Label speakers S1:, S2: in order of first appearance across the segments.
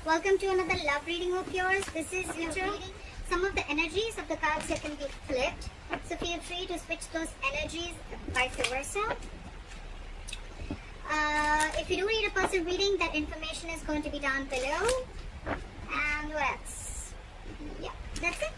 S1: Welcome to another love reading of yours. This is future. Some of the energies of the cards here can be flipped, so feel free to switch those energies vice versa. If you do need a person reading, that information is going to be down below. And what else? Yeah, that's it.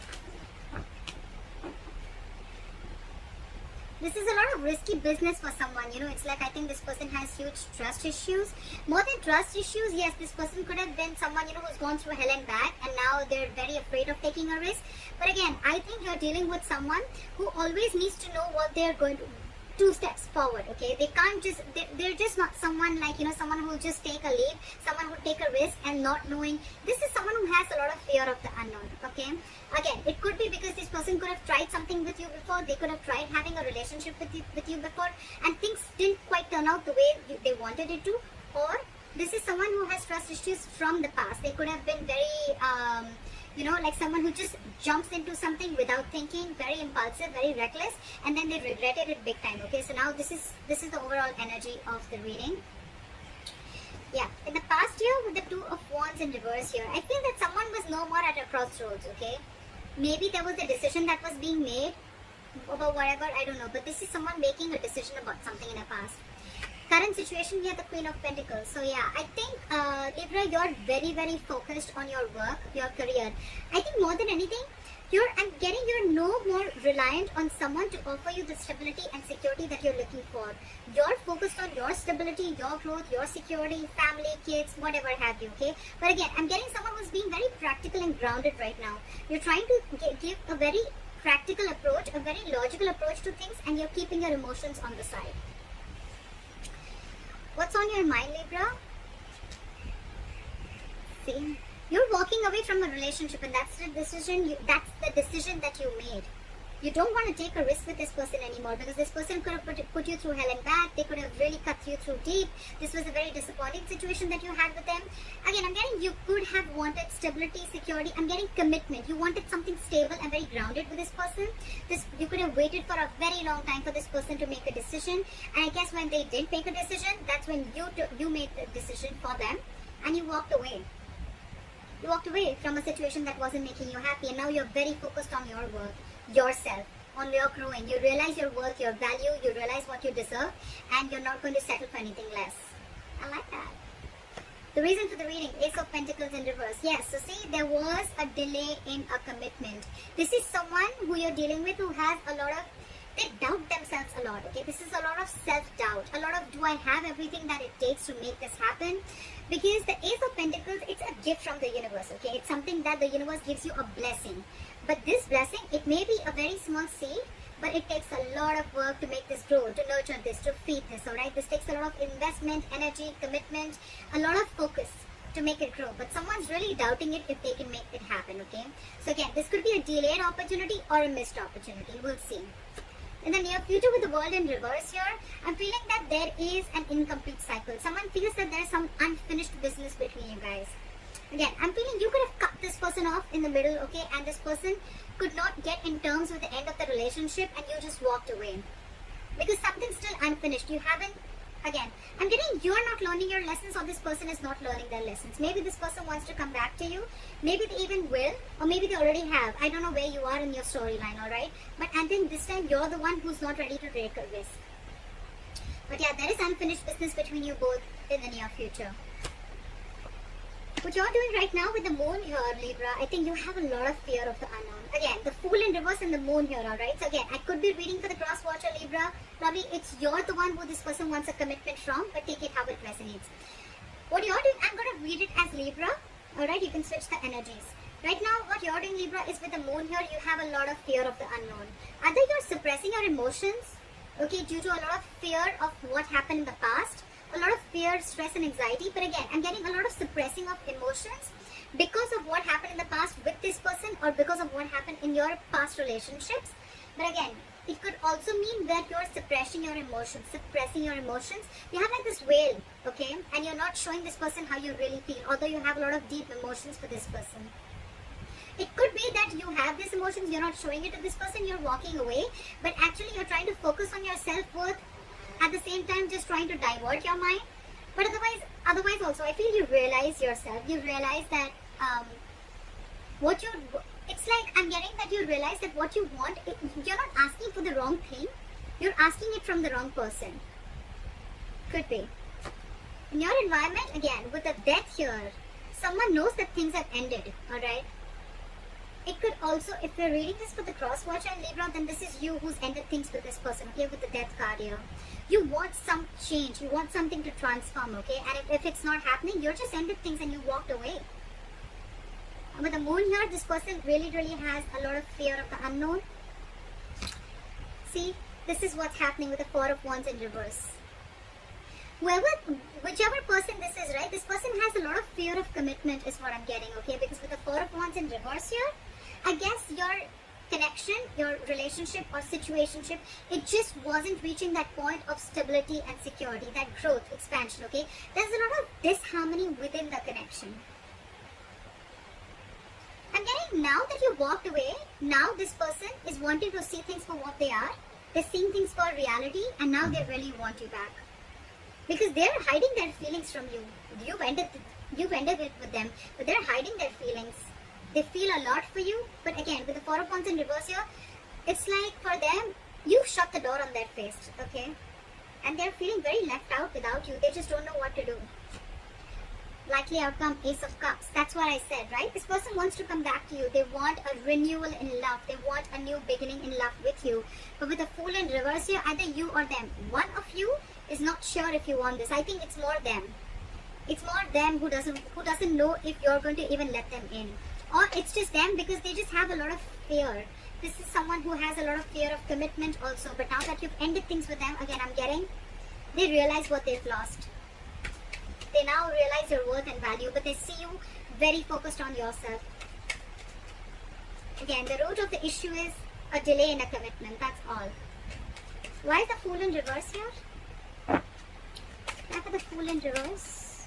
S1: This is a lot of risky business for someone, it's like I think this person has huge trust issues. More than trust issues, yes, this person could have been someone, who's gone through hell and back and now they're very afraid of taking a risk. But again, I think you're dealing with someone who always needs to know what they're going to 2 steps forward, okay? They can't just, they're just not someone like, someone who will just take a leap, someone who take a risk and not knowing. This is someone who has a lot of fear of the unknown, okay? Again, it could be because this person could have tried something with you before, they could have tried having a relationship with you before and things didn't quite turn out the way they wanted it to, or this is someone who has trust issues from the past. They could have been very, like someone who just jumps into something without thinking, very impulsive, very reckless, and then they regretted it big time. Okay, so now this is the overall energy of the reading. Yeah, in the past year with the 2 of Wands in reverse here, I feel that someone was no more at a crossroads. Okay, maybe there was a decision that was being made about whatever, I don't know, but this is someone making a decision about something in the past. Current situation, we have the Queen of Pentacles. So yeah, I think Libra, you're very, very focused on your work, your career. I think more than anything, you're no more reliant on someone to offer you the stability and security that you're looking for. You're focused on your stability, your growth, your security, family, kids, whatever have you, okay? But again, I'm getting someone who's being very practical and grounded right now. You're trying to give a very practical approach, a very logical approach to things, and you're keeping your emotions on the side. What's on your mind, Libra? See, you're walking away from a relationship, and that's the decision. That's the decision that you made. You don't want to take a risk with this person anymore because this person could have put you through hell and back. They could have really cut you through deep. This was a very disappointing situation that you had with them. Again, I'm getting you could have wanted stability, security. I'm getting commitment. You wanted something stable and very grounded with this person. You could have waited for a very long time for this person to make a decision. And I guess when they didn't make a decision, that's when you made the decision for them and you walked away. You walked away from a situation that wasn't making you happy, and now you're very focused on your work, yourself, on your growing. You realize your worth, your value, you realize what you deserve, and you're not going to settle for anything less. I like that. The reason for the reading, Ace of Pentacles in reverse. Yes, so see, there was a delay in a commitment. This is someone who you're dealing with who has a lot of, they doubt themselves a lot, okay? This is a lot of self-doubt, a lot of, do I have everything that it takes to make this happen? Because the Ace of Pentacles, it's a gift from the universe, okay? It's something that the universe gives you, a blessing. But this blessing, it may be a very small seed, but it takes a lot of work to make this grow, to nurture this, to feed this, alright? This takes a lot of investment, energy, commitment, a lot of focus to make it grow. But someone's really doubting it if they can make it happen, okay? So again, this could be a delayed opportunity or a missed opportunity. We'll see. In the near future with the world in reverse here, I'm feeling that there is an incomplete cycle. Someone feels that there's some unfinished business between you guys. Again, I'm feeling you could have cut this person off in the middle, okay? And this person could not get in terms with the end of the relationship and you just walked away. Because something's still unfinished. You haven't, again, I'm getting you're not learning your lessons or this person is not learning their lessons. Maybe this person wants to come back to you. Maybe they even will, or maybe they already have. I don't know where you are in your storyline, alright? But and then this time you're the one who's not ready to take a risk. But yeah, there is unfinished business between you both in the near future. What you're doing right now with the moon here, Libra, I think you have a lot of fear of the unknown. Again, the Fool in reverse and the moon here, alright? So again, I could be reading for the cross watcher, Libra. Probably you're the one who this person wants a commitment from, but take it how it resonates. What you're doing, I'm going to read it as Libra. Alright, you can switch the energies. Right now, what you're doing, Libra, is with the moon here, you have a lot of fear of the unknown. Either you're suppressing your emotions, okay, due to a lot of fear of what happened in the past, a lot of fear, stress and anxiety. But again, I'm getting a lot of suppressing of emotions because of what happened in the past with this person or because of what happened in your past relationships. But again, it could also mean that you're suppressing your emotions, You have like this veil, okay? And you're not showing this person how you really feel, although you have a lot of deep emotions for this person. It could be that you have these emotions, you're not showing it to this person, you're walking away, but actually you're trying to focus on your self-worth, at the same time just trying to divert your mind. But otherwise, Otherwise also, I feel you realize yourself. You realize that it's like I'm getting that you realize that what you want, you're not asking for the wrong thing. You're asking it from the wrong person. Could be. In your environment, again, with the death here, someone knows that things have ended, alright? It could also, if we're reading this for the cross watcher and Libra, then this is you who's ended things with this person, okay, with the death card here. You want some change, you want something to transform, okay, and if it's not happening, you're just ended things and you walked away. And with the moon here, this person really has a lot of fear of the unknown. See, this is what's happening with the Four of Wands in reverse. Whichever person this is, right, this person has a lot of fear of commitment is what I'm getting, okay, because with the Four of Wands in reverse here, I guess your connection, your relationship or situationship, it just wasn't reaching that point of stability and security, that growth, expansion, okay. There's a lot of disharmony within the connection. I'm getting now that you walked away, now this person is wanting to see things for what they are. They're seeing things for reality and now they really want you back. Because they're hiding their feelings from you. You've ended it with them, but they're hiding their feelings. They feel a lot for you, but again, with the Four of Wands in reverse here, it's like for them, you've shut the door on their face, okay? And they're feeling very left out without you. They just don't know what to do. Likely outcome, Ace of Cups. That's what I said, right? This person wants to come back to you. They want a renewal in love. They want a new beginning in love with you. But with the Fool in reverse here, either you or them. One of you is not sure if you want this. I think it's more them. It's more them who doesn't know if you're going to even let them in. Or it's just them because they just have a lot of fear. This is someone who has a lot of fear of commitment also. But now that you've ended things with them, again I'm getting, they realize what they've lost. They now realize your worth and value, but they see you very focused on yourself. Again, the root of the issue is a delay in a commitment. That's all. Why is the Fool in reverse here? Why for the Fool in reverse?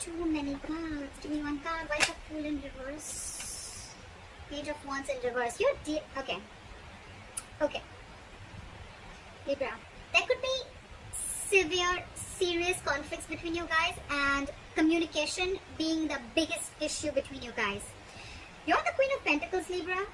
S1: Too many cards. Give me one card. Why is the Fool in reverse? Page of Wands in reverse. You're okay. Okay. Libra. There could be severe, serious conflicts between you guys and communication being the biggest issue between you guys. You're the Queen of Pentacles, Libra.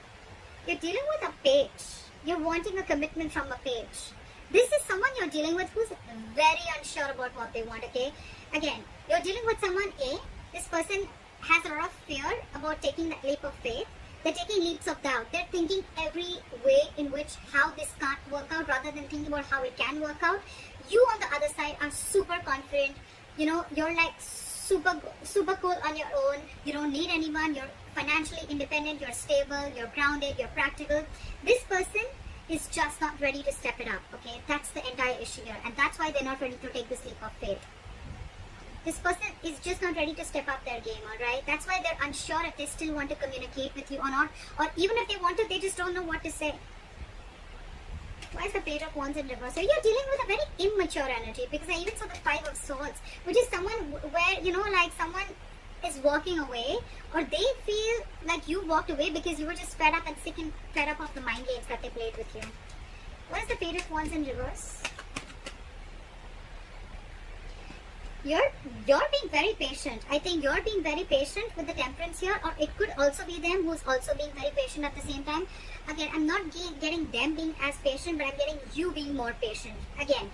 S1: You're dealing with a page. You're wanting a commitment from a page. This is someone you're dealing with who's very unsure about what they want, okay? Again, you're dealing with someone A. This person has a lot of fear about taking that leap of faith. They're taking leaps of doubt. They're thinking every way in which how this can't work out rather than thinking about how it can work out. You on the other side are super confident. You know, you're like super cool on your own. You don't need anyone. You're financially independent. You're stable. You're grounded. You're practical. This person is just not ready to step it up, okay? That's the entire issue here. And that's why they're not ready to take this leap of faith. This person is just not ready to step up their game, alright? That's why they're unsure if they still want to communicate with you or not. Or even if they want to, they just don't know what to say. Why is the Page of Wands in reverse? So you're dealing with a very immature energy because I even saw the Five of Swords, which is someone where, you know, like someone is walking away or they feel like you walked away because you were just fed up and sick and fed up of the mind games that they played with you. What is the Page of Wands in reverse? You're being very patient. I think you're being very patient with the Temperance here, or it could also be them who's also being very patient at the same time. Again, I'm not getting them being as patient, but I'm getting you being more patient. Again,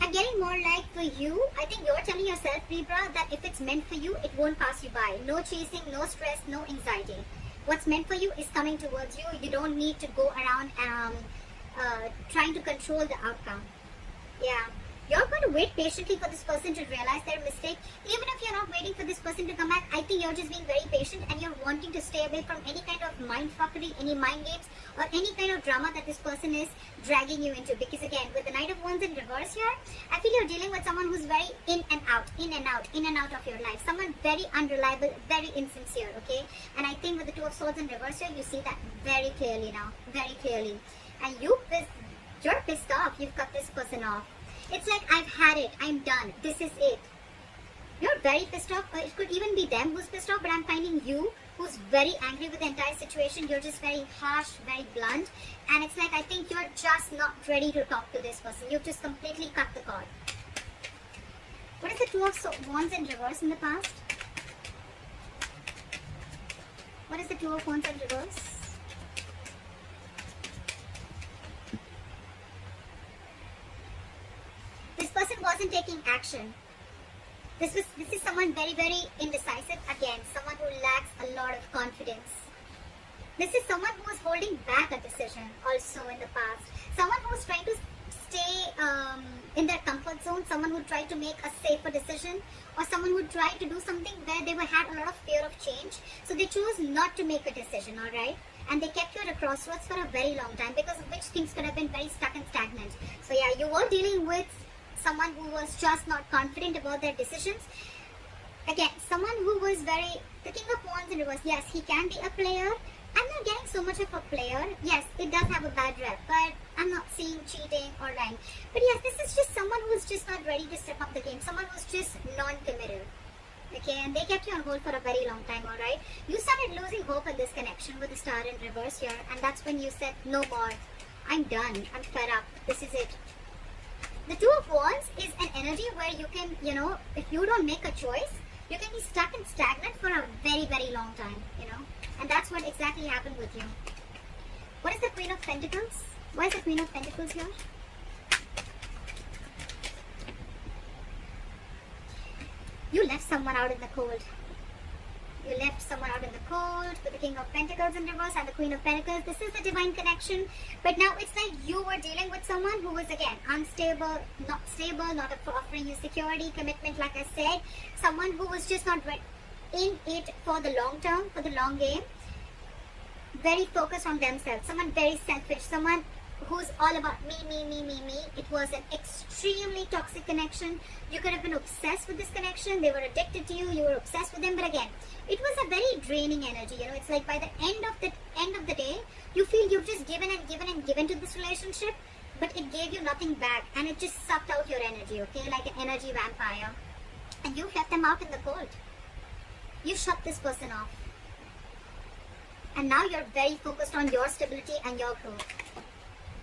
S1: I'm getting more like for you, I think you're telling yourself, Libra, that if it's meant for you, it won't pass you by. No chasing, no stress, no anxiety. What's meant for you is coming towards you. You don't need to go around trying to control the outcome. Yeah. You're going to wait patiently for this person to realize their mistake. Even if you're not waiting for this person to come back, I think you're just being very patient and you're wanting to stay away from any kind of mind fuckery, any mind games, or any kind of drama that this person is dragging you into. Because again, with the Knight of Wands in reverse here, I feel you're dealing with someone who's very in and out of your life. Someone very unreliable, very insincere, okay? And I think with the Two of Swords in reverse here, you see that very clearly now, very clearly. And you're pissed off. You've cut this person off. It's like, I've had it. I'm done. This is it. You're very pissed off. It could even be them who's pissed off, but I'm finding you who's very angry with the entire situation. You're just very harsh, very blunt, and it's like I think you're just not ready to talk to this person. You've just completely cut the cord. What is the Two of Wands in reverse in the past? What is the Two of Wands in reverse? This person wasn't taking action. This is someone very, very indecisive. Again, someone who lacks a lot of confidence. This is someone who is holding back a decision also in the past. Someone who is trying to stay in their comfort zone. Someone who tried to make a safer decision, or someone who tried to do something where they had a lot of fear of change. So they chose not to make a decision, alright? And they kept you at a crossroads for a very long time, because of which things could have been very stuck and stagnant. So yeah, you were dealing with someone who was just not confident about their decisions. Again, someone who was the King of Wands in reverse. Yes, he can be a player. I'm not getting so much of a player. Yes, it does have a bad rep, but I'm not seeing cheating or lying. But yes, this is just someone who's just not ready to step up the game. Someone who's just non-committed. Okay, and they kept you on hold for a very long time, alright? You started losing hope in this connection with the star in reverse here, and that's when you said, no more. I'm done. I'm fed up. This is it. The Two of Wands is an energy where you can, if you don't make a choice, you can be stuck and stagnant for a very, very long time, And that's what exactly happened with you. What is the Queen of Pentacles? Why is the Queen of Pentacles here? You left someone out in the cold. You left someone out in the cold with the King of Pentacles in reverse and the Queen of Pentacles. This is the divine connection. But now it's like you were dealing with someone who was, again, unstable, not stable, not offering you security, commitment, like I said. Someone who was just not in it for the long term, for the long game. Very focused on themselves. Someone very selfish. Someone who's all about me. It was an extremely toxic connection. You could have been obsessed with this connection. They were addicted to you. You were obsessed with them. But again, it was a very draining energy. It's like by the end of the day, you feel you've just given and given to this relationship, but it gave you nothing back, and it just sucked out your energy. Okay, like an energy vampire, and you left them out in the cold. You shut this person off, and now you're very focused on your stability and your growth.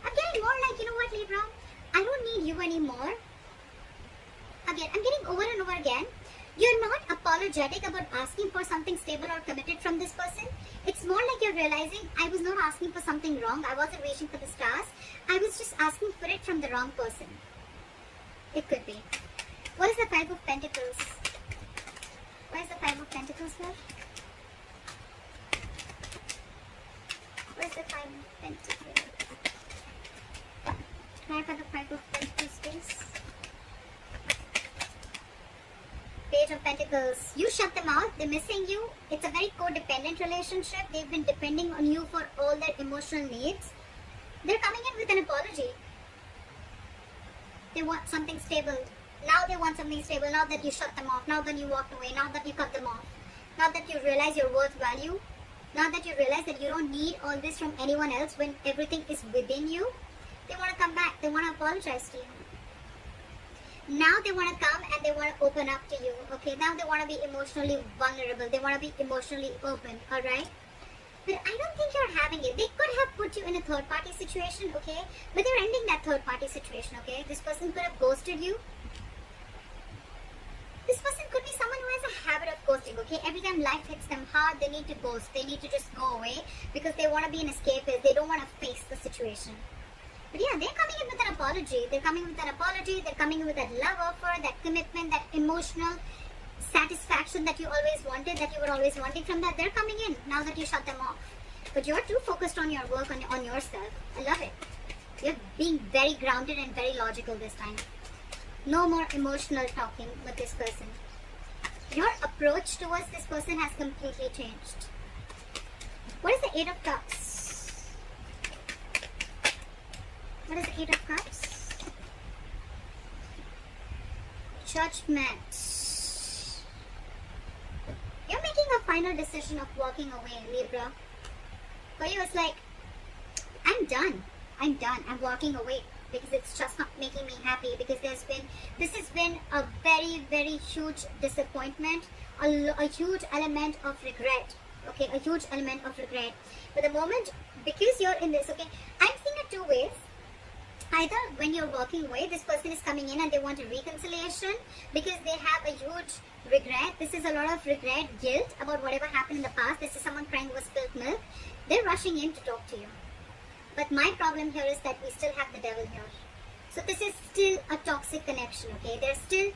S1: I'm getting more like, you know what, Libra? I don't need you anymore. Again, I'm getting over and over again. You're not apologetic about asking for something stable or committed from this person. It's more like you're realizing I was not asking for something wrong. I wasn't reaching for the stars. I was just asking for it from the wrong person. It could be. What is the Five of Pentacles? Why is the Five of Pentacles here? What is the Five of Pentacles? Can I have the Five of Pentacles, please? Page of Pentacles. You shut them out. They're missing you. It's a very codependent relationship. They've been depending on you for all their emotional needs. They're coming in with an apology. They want something stable. Now they want something stable. Now that you shut them off. Now that you walked away. Now that you cut them off. Now that you realize your worth value. Now that you realize that you don't need all this from anyone else when everything is within you. They want to come back. They want to apologize to you. Now they want to come and they want to open up to you. Okay, now they want to be emotionally vulnerable. They want to be emotionally open. Alright? But I don't think you're having it. They could have put you in a third party situation. Okay? But they're ending that third party situation. Okay? This person could have ghosted you. This person could be someone who has a habit of ghosting. Okay? Every time life hits them hard, they need to ghost. They need to just go away because they want to be an escapist. They don't want to face the situation. But yeah, they're coming in with an apology. They're coming with an apology. They're coming in with that love offer, that commitment, that emotional satisfaction that you always wanted, that you were always wanting from that. They're coming in now that you shut them off. But you're too focused on your work, on yourself. I love it. You're being very grounded and very logical this time. No more emotional talking with this person. Your approach towards this person has completely changed. What is the Eight of Cups? What is the Eight of Cups? Judgment. You're making a final decision of walking away, Libra. For you, it's like, I'm done. I'm walking away because it's just not making me happy, because this has been a very, very huge disappointment, a huge element of regret okay, a huge element of regret. But the moment, because you're in this, okay, I'm seeing it two ways. Either when you're walking away, this person is coming in and they want a reconciliation because they have a huge regret. This is a lot of regret, guilt about whatever happened in the past. This is someone crying over spilt milk. They're rushing in to talk to you. But my problem here is that we still have the devil here. So this is still a toxic connection, okay? There's still,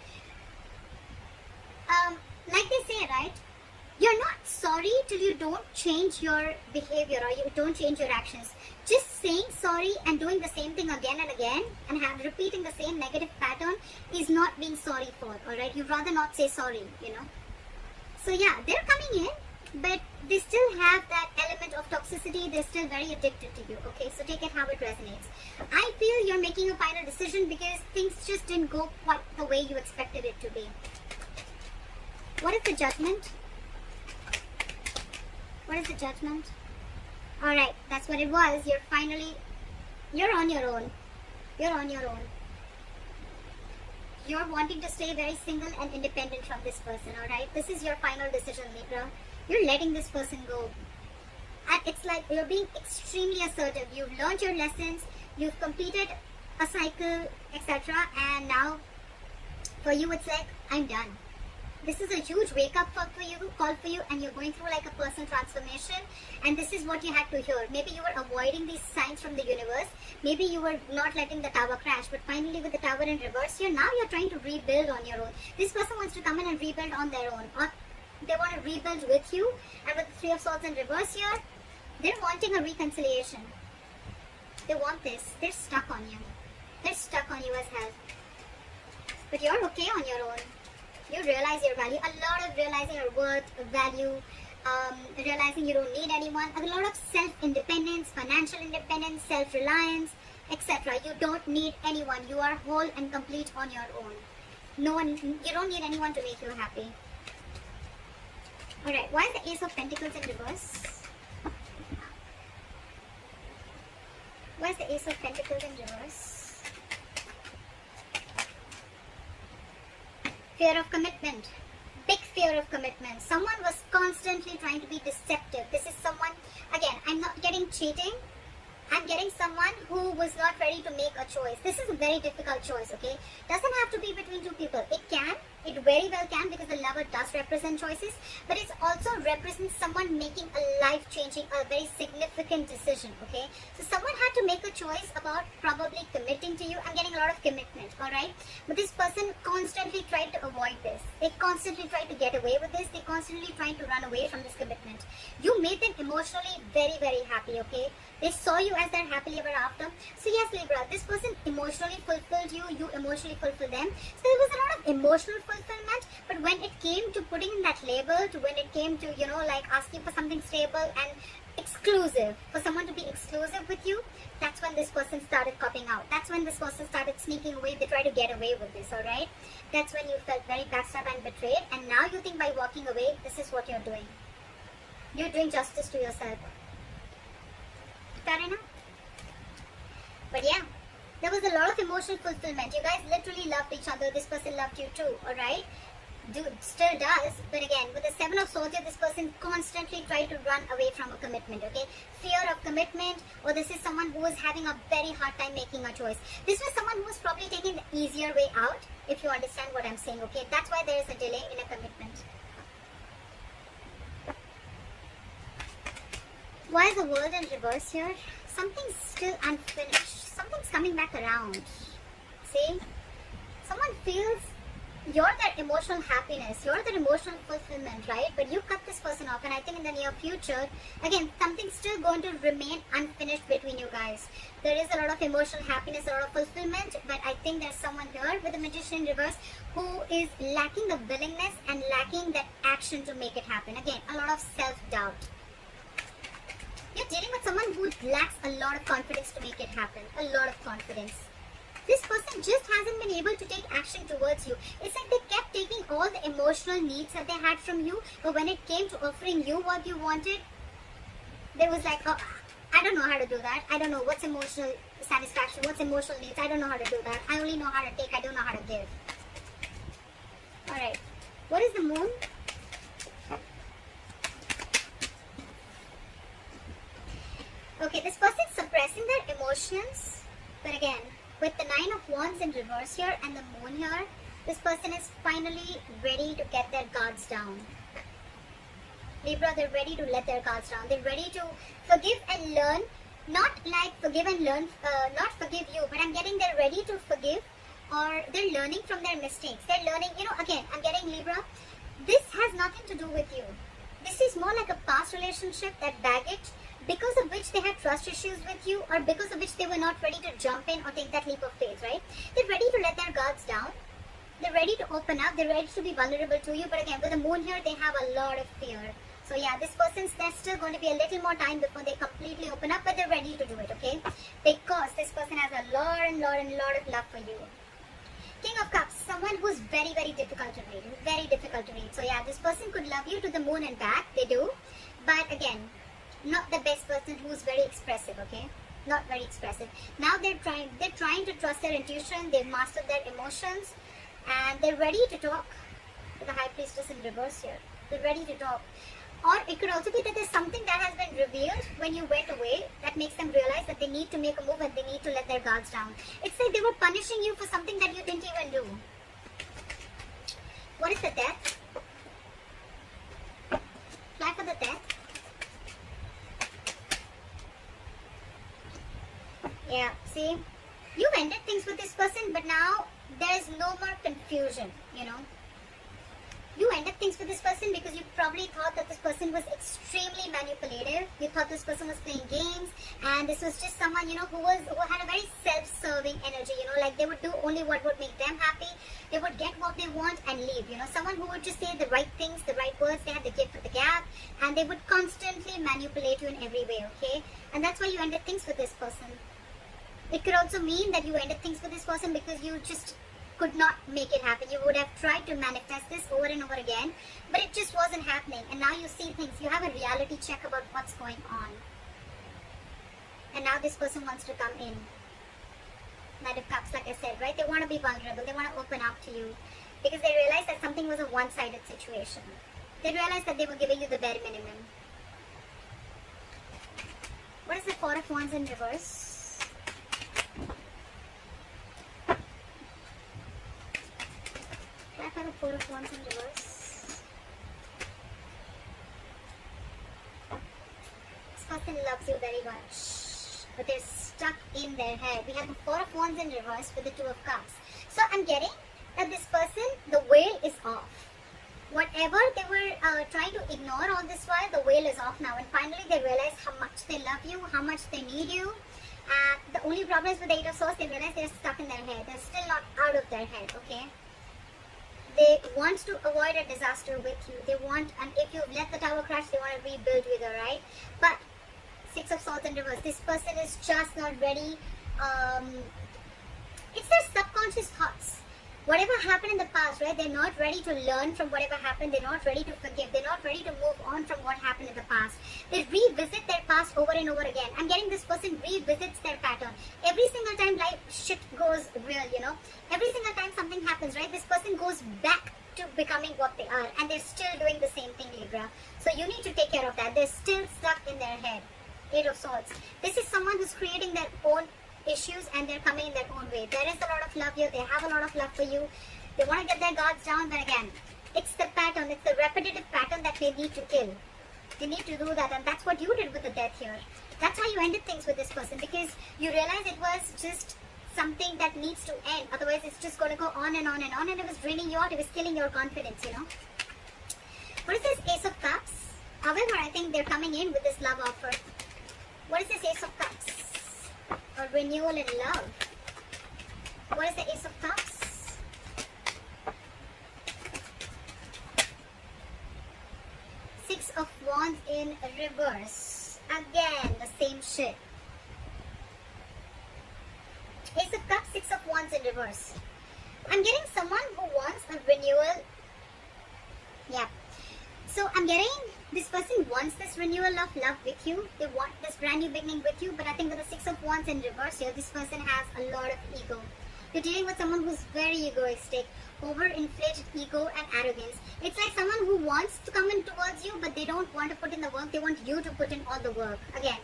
S1: like they say, right? You're not sorry till you don't change your behavior or you don't change your actions. Just saying sorry and doing the same thing again and again and repeating the same negative pattern is not being sorry for, alright? You'd rather not say sorry, you know? So yeah, they're coming in, but they still have that element of toxicity. They're still very addicted to you, okay? So take it how it resonates. I feel you're making a final decision because things just didn't go quite the way you expected it to be. What is the judgment? What is the judgment? Alright, that's what it was. You're on your own. You're on your own. You're wanting to stay very single and independent from this person, alright? This is your final decision, Libra. You're letting this person go. And it's like you're being extremely assertive. You've learned your lessons. You've completed a cycle, etc. And now, for you, it's like, I'm done. This is a huge wake-up call for you, and you're going through like a personal transformation, and this is what you had to hear. Maybe you were avoiding these signs from the universe. Maybe you were not letting the tower crash, but finally with the tower in reverse here, now you're trying to rebuild on your own. This person wants to come in and rebuild on their own, or they want to rebuild with you, and with the Three of Swords in reverse here, they're wanting a reconciliation. They want this. They're stuck on you. They're stuck on you as hell. But you're okay on your own. You realize your value, a lot of realizing your worth, value, realizing you don't need anyone, a lot of self-independence, financial independence, self-reliance, etc. You don't need anyone. You are whole and complete on your own. You don't need anyone to make you happy. Alright, why is the Ace of Pentacles in reverse? Why is the Ace of Pentacles in reverse? Fear of commitment. Big fear of commitment. Someone was constantly trying to be deceptive. This is someone, again, I'm not getting cheating. I'm getting someone who was not ready to make a choice. This is a very difficult choice, okay? Doesn't have to be between two people. It very well can, because the lover does represent choices, but it also represents someone making a life-changing, a very significant decision, okay? So someone had to make a choice about probably committing to you. I'm getting a lot of commitment, alright? But this person constantly tried to avoid this. They constantly tried to get away with this. They constantly tried to run away from this commitment. You made them emotionally very, very happy, okay? They saw you as their happily ever after. So yes, Libra, this person emotionally fulfilled you. You emotionally fulfilled them. So there was a lot of emotional fulfillment. But when it came to putting in that label, to when it came to, you know, like asking for something stable and exclusive, for someone to be exclusive with you, that's when this person started copping out. That's when this person started sneaking away. They tried to get away with this, alright? That's when you felt very backstabbed and betrayed. And now you think by walking away, this is what you're doing. You're doing justice to yourself. Fair enough? But yeah, there was a lot of emotional fulfillment. You guys literally loved each other. This person loved you too, alright? Still does, but again, with the Seven of Swords, this person constantly tried to run away from a commitment, okay? Fear of commitment, or this is someone who was having a very hard time making a choice. This was someone who was probably taking the easier way out, if you understand what I'm saying, okay? That's why there is a delay in a commitment. Why is the World in reverse here? Something's still unfinished. Something's coming back around. See? Someone feels you're their emotional happiness. You're their emotional fulfillment, right? But you cut this person off, and I think in the near future, again, something's still going to remain unfinished between you guys. There is a lot of emotional happiness, a lot of fulfillment, but I think there's someone here with the Magician in reverse who is lacking the willingness and lacking that action to make it happen. Again, a lot of self-doubt. You're dealing with someone who lacks a lot of confidence to make it happen. A lot of confidence. This person just hasn't been able to take action towards you. It's like they kept taking all the emotional needs that they had from you, but when it came to offering you what you wanted, there was like, oh, I don't know how to do that. I don't know what's emotional satisfaction, what's emotional needs. I don't know how to do that. I only know how to take. I don't know how to give. Alright. What is the Moon? Okay, this person is suppressing their emotions. But again, with the Nine of Wands in reverse here and the Moon here, this person is finally ready to get their guards down. Libra, they're ready to let their guards down. They're ready to forgive and learn. Not like forgive and learn, not forgive you, but I'm getting they're ready to forgive, or they're learning from their mistakes. They're learning, again, I'm getting Libra. This has nothing to do with you. This is more like a past relationship, that baggage, because of which they had trust issues with you, or because of which they were not ready to jump in or take that leap of faith, right? They're ready to let their guards down. They're ready to open up. They're ready to be vulnerable to you. But again, with the Moon here, they have a lot of fear. So yeah, this person's, there's still going to be a little more time before they completely open up, but they're ready to do it, okay? Because this person has a lot of love for you. King of Cups, someone who's very, very difficult to read. Very difficult to read. So yeah, this person could love you to the moon and back. They do. But again, not the best person who's very expressive, okay? Not very expressive. Now they're trying to trust their intuition. They've mastered their emotions. And they're ready to talk to the High Priestess in reverse here. They're ready to talk. Or it could also be that there's something that has been revealed when you went away that makes them realize that they need to make a move and they need to let their guards down. It's like they were punishing you for something that you didn't even do. What is the Death? Fly for the Death. Yeah, see? You ended things with this person, but now there's no more confusion, You ended things with this person because you probably thought that this person was extremely manipulative. You thought this person was playing games, and this was just someone, who had a very self-serving energy, like they would do only what would make them happy. They would get what they want and leave, someone who would just say the right things, the right words. They had the gift of the gab, and they would constantly manipulate you in every way, okay? And that's why you ended things with this person. It could also mean that you ended things with this person because you just could not make it happen. You would have tried to manifest this over and over again, but it just wasn't happening. And now you see things. You have a reality check about what's going on. And now this person wants to come in. Knight of Cups, like I said, right? They want to be vulnerable. They want to open up to you because they realized that something was a one-sided situation. They realized that they were giving you the bare minimum. What is the Four of Wands in reverse? I have a Four of Wands in reverse. This person loves you very much, but they're stuck in their head. We have the Four of Wands in reverse with the Two of Cups. So I'm getting that this person, the veil is off. Whatever they were trying to ignore all this while, the veil is off now. And finally they realize how much they love you, how much they need you. The only problem is with the Eight of Swords, they realize they're stuck in their head. They're still not out of their head, okay? They want to avoid a disaster with you. They want, and if you let the tower crash, they want to rebuild with you, right? But Six of Swords in reverse. This person is just not ready. It's their subconscious thoughts. Whatever happened in the past, right? They're not ready to learn from whatever happened. They're not ready to forgive. They're not ready to move on from what happened in the past. They revisit their past over and over again. I'm getting this person revisits their pattern. Every single time life shit goes real, Every single time something happens, right? This person goes back to becoming what they are. And they're still doing the same thing, Libra. So you need to take care of that. They're still stuck in their head. Eight of Swords. This is someone who's creating their own issues and they're coming in their own way. There is a lot of love here. They have a lot of love for you. They want to get their guards down, but again, it's the pattern. It's the repetitive pattern that they need to kill. They need to do that, and that's what you did with the Death here. That's how you ended things with this person, because you realized it was just something that needs to end. Otherwise, it's just going to go on and on and on, and it was draining you out. It was killing your confidence, What is this Ace of Cups? However, I think they're coming in with this love offer. What is this Ace of Cups? Or renewal in love. What is the Ace of Cups? Six of Wands in reverse. Again, the same shit. Ace of Cups, Six of Wands in reverse. I'm getting someone who wants a renewal. Yeah. So I'm getting this person wants this renewal of love with you. They want this brand new beginning with you. But I think with the Six of Wands in reverse here, this person has a lot of ego. You're dealing with someone who's very egoistic, overinflated ego and arrogance. It's like someone who wants to come in towards you, but they don't want to put in the work. They want you to put in all the work. Again,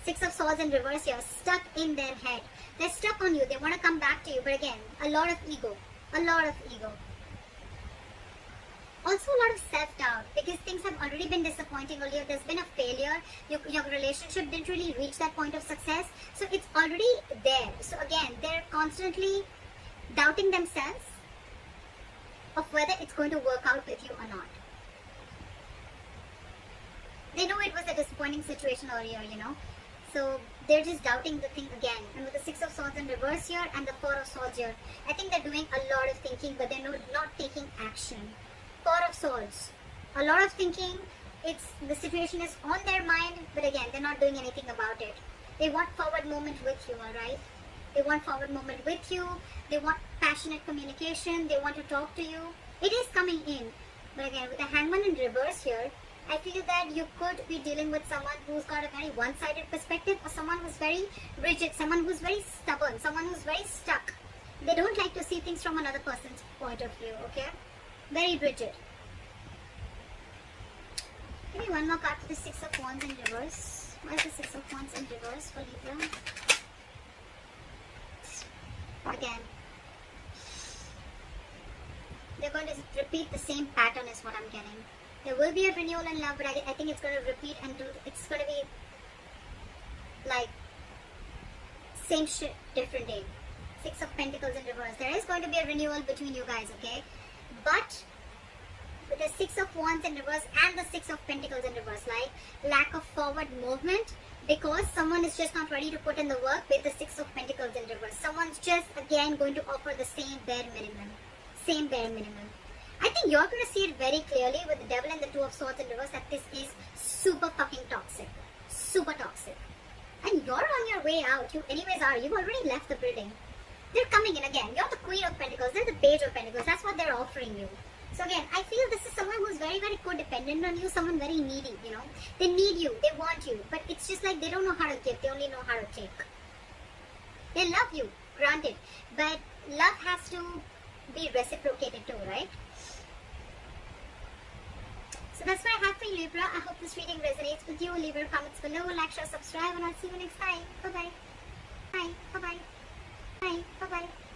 S1: Six of Swords in reverse here, stuck in their head. They're stuck on you. They want to come back to you, but again, a lot of ego. A lot of ego. Also a lot of self-doubt, because things have already been disappointing earlier. There's been a failure. Your relationship didn't really reach that point of success. So it's already there. So again, they're constantly doubting themselves of whether it's going to work out with you or not. They know it was a disappointing situation earlier, you know. So they're just doubting the thing again. And with the Six of Swords in reverse here and the Four of Swords here, I think they're doing a lot of thinking, but they're not taking action. Four of Swords. A lot of thinking. The situation is on their mind, but again, they're not doing anything about it. They want forward movement with you, alright? They want forward movement with you. They want passionate communication. They want to talk to you. It is coming in. But again, with the Hangman in reverse here, I feel that you could be dealing with someone who's got a very one-sided perspective, or someone who's very rigid, someone who's very stubborn, someone who's very stuck. They don't like to see things from another person's point of view, okay? Very rigid. Give me one more card for the Six of Wands in reverse. Why is the Six of Wands in reverse for Libra? Again, they're going to repeat the same pattern is what I'm getting. There will be a renewal in love, but I think it's going to repeat and it's going to be like same shit, different day. Six of Pentacles in reverse. There is going to be a renewal between you guys, okay? But with the Six of Wands in reverse and the Six of Pentacles in reverse, like lack of forward movement, because someone is just not ready to put in the work with the Six of Pentacles in reverse. Someone's just again going to offer the same bare minimum. Same bare minimum. I think you're going to see it very clearly with the Devil and the Two of Swords in reverse that this is super fucking toxic. Super toxic. And you're on your way out. You anyways are. You've already left the building. They're coming in again. You're the Queen of Pentacles. They're the Page of Pentacles. That's what they're offering you. So again, I feel this is someone who's very, very codependent on you. Someone very needy, you know. They need you. They want you. But it's just like they don't know how to give. They only know how to take. They love you. Granted. But love has to be reciprocated too, right? So that's what I have for you, Libra. I hope this reading resonates with you. Leave your comments below, like, share, subscribe, and I'll see you next time. Bye-bye. Bye. Bye-bye. Bye. Bye-bye.